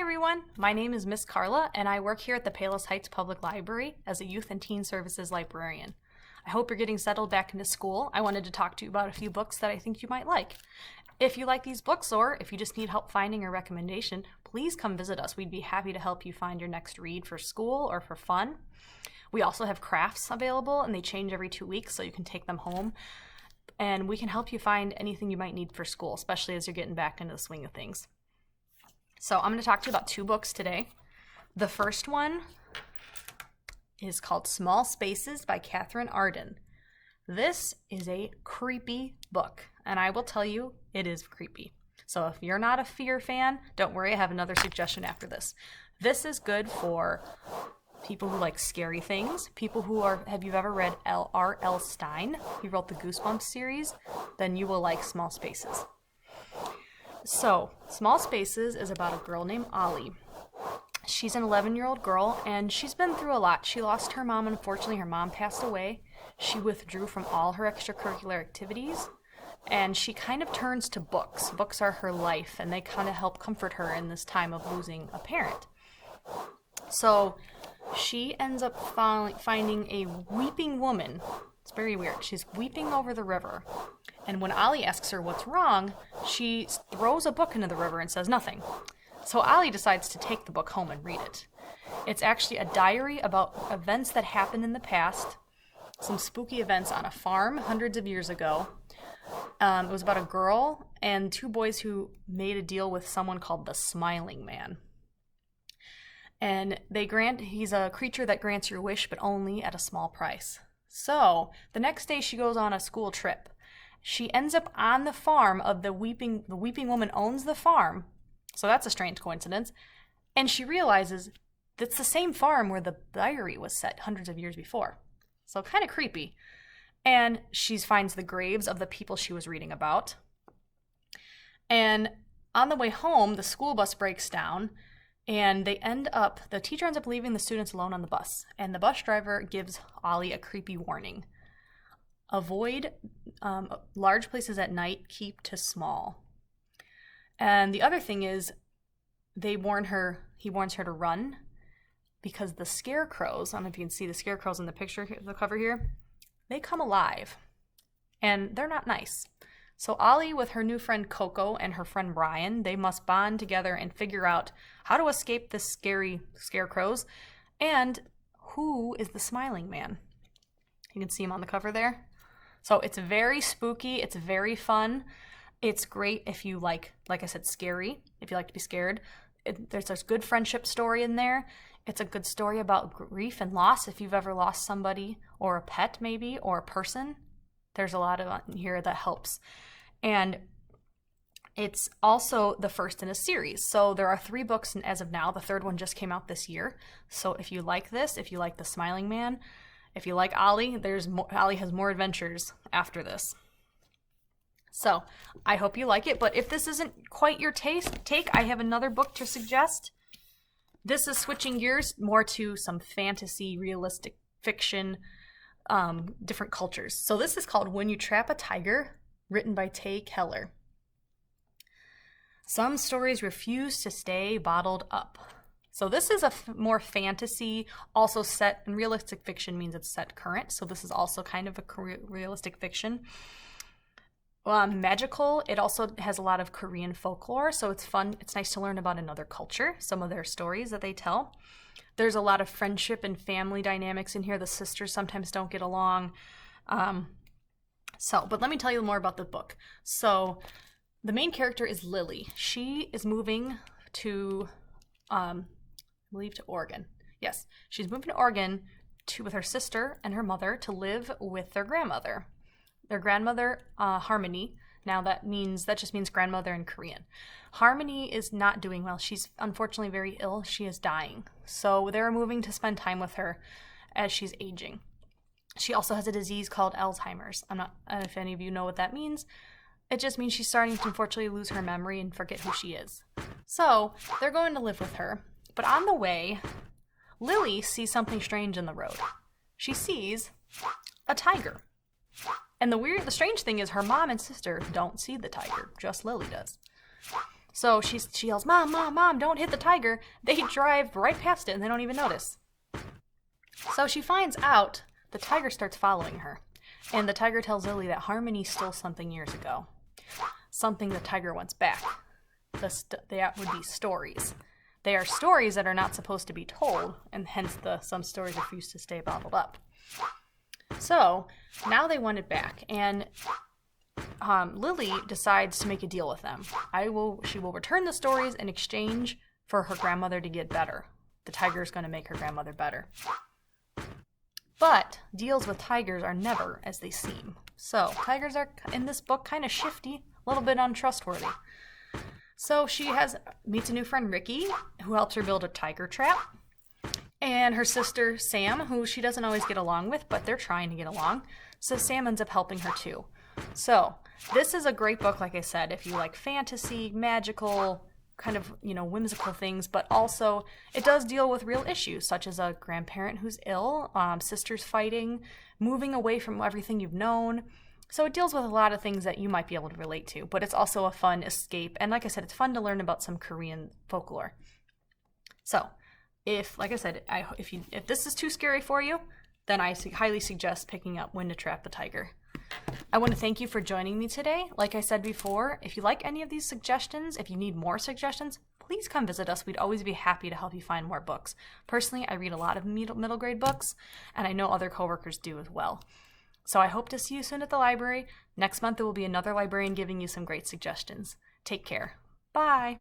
everyone, my name is Miss Carla and I work here at the Palos Heights Public Library as a Youth and Teen Services librarian. I hope you're getting settled back into school. I wanted to talk to you about a few books that I think you might like. If you like these books or if you just need help finding a recommendation, please come visit us. We'd be happy to help you find your next read for school or for fun. We also have crafts available and they change every 2 weeks so you can take them home. And we can help you find anything you might need for school, especially as you're getting back into the swing of things. So I'm going to talk to you about 2 books today. The first one is called Small Spaces by Katherine Arden. This is a creepy book, and I will tell you, it is creepy. So if you're not a fear fan, don't worry, I have another suggestion after this. This is good for people who like scary things, people who are, have you ever read R.L. Stine? He wrote the Goosebumps series, then you will like Small Spaces. So, Small Spaces is about a girl named Ollie. She's an 11-year-old girl, and she's been through a lot. She lost her mom, unfortunately. Her mom passed away. She withdrew from all her extracurricular activities, and she kind of turns to books. Books are her life, and they kind of help comfort her in this time of losing a parent. So, she ends up finding a weeping woman. It's very weird. She's weeping over the river. And when Ollie asks her what's wrong, she throws a book into the river and says nothing. So Ollie decides to take the book home and read it. It's actually a diary about events that happened in the past, some spooky events on a farm hundreds of years ago. It was about a girl and 2 boys who made a deal with someone called the Smiling Man. And he's a creature that grants your wish, but only at a small price. So the next day she goes on a school trip. She ends up on the farm of the weeping woman owns the farm. So that's a strange coincidence. And she realizes that's the same farm where the diary was set hundreds of years before. So kind of creepy. And she finds the graves of the people she was reading about. And on the way home, the school bus breaks down. And the teacher ends up leaving the students alone on the bus. And the bus driver gives Ollie a creepy warning. Avoid large places at night, keep to small. And the other thing is, he warns her to run because the scarecrows, I don't know if you can see the scarecrows in the picture, the cover here, they come alive and they're not nice. So Ollie, with her new friend Coco and her friend Brian, they must bond together and figure out how to escape the scary scarecrows and who is the Smiling Man. You can see him on the cover there. So it's very spooky. It's very fun. It's great if you like I said, scary, if you like to be scared. There's a good friendship story in there. It's a good story about grief and loss if you've ever lost somebody or a pet maybe or a person. There's a lot of in here that helps. And it's also the first in a series. So there are 3 books as of now. The 3rd one just came out this year. So if you like this, if you like The Smiling Man, if you like Ollie, Ollie has more adventures after this. So I hope you like it. But if this isn't quite your take, I have another book to suggest. This is switching gears more to some fantasy, realistic fiction, different cultures. So this is called When You Trap a Tiger, written by Keller. Some stories refuse to stay bottled up. So this is a more fantasy, also set, and realistic fiction means it's set current. So this is also kind of a realistic fiction. Magical, it also has a lot of Korean folklore, so it's fun. It's nice to learn about another culture, some of their stories that they tell. There's a lot of friendship and family dynamics in here. The sisters sometimes don't get along. But let me tell you more about the book. So the main character is Lily. She is moving to, I believe to Oregon. Yes, she's moving to Oregon with her sister and her mother to live with their grandmother. Their grandmother, Harmony. Now that just means grandmother in Korean. Harmony is not doing well. She's unfortunately very ill. She is dying. So they're moving to spend time with her as she's aging. She also has a disease called Alzheimer's. I'm not, if any of you know what that means. It just means she's starting to unfortunately lose her memory and forget who she is. So they're going to live with her. But on the way, Lily sees something strange in the road. She sees a tiger. And the strange thing is her mom and sister don't see the tiger, just Lily does. So she yells, "Mom, Mom, Mom, don't hit the tiger." They drive right past it and they don't even notice. So she finds out the tiger starts following her. And the tiger tells Lily that Harmony stole something years ago. Something the tiger wants back. That would be stories. They are stories that are not supposed to be told, and hence some stories refuse to stay bottled up. So now they want it back, and Lily decides to make a deal with them. She will return the stories in exchange for her grandmother to get better. The tiger is going to make her grandmother better. But deals with tigers are never as they seem. So tigers are, in this book, kind of shifty, a little bit untrustworthy. So she meets a new friend, Ricky, who helps her build a tiger trap. And her sister, Sam, who she doesn't always get along with, but they're trying to get along. So Sam ends up helping her too. So this is a great book, like I said, if you like fantasy, magical, kind of, whimsical things, but also it does deal with real issues, such as a grandparent who's ill, sisters fighting, moving away from everything you've known. So it deals with a lot of things that you might be able to relate to, but it's also a fun escape. And like I said, it's fun to learn about some Korean folklore. So if this is too scary for you, then I highly suggest picking up When to Trap the Tiger. I want to thank you for joining me today. Like I said before, if you like any of these suggestions, if you need more suggestions, please come visit us. We'd always be happy to help you find more books. Personally, I read a lot of middle grade books, and I know other coworkers do as well. So I hope to see you soon at the library. Next month, there will be another librarian giving you some great suggestions. Take care. Bye.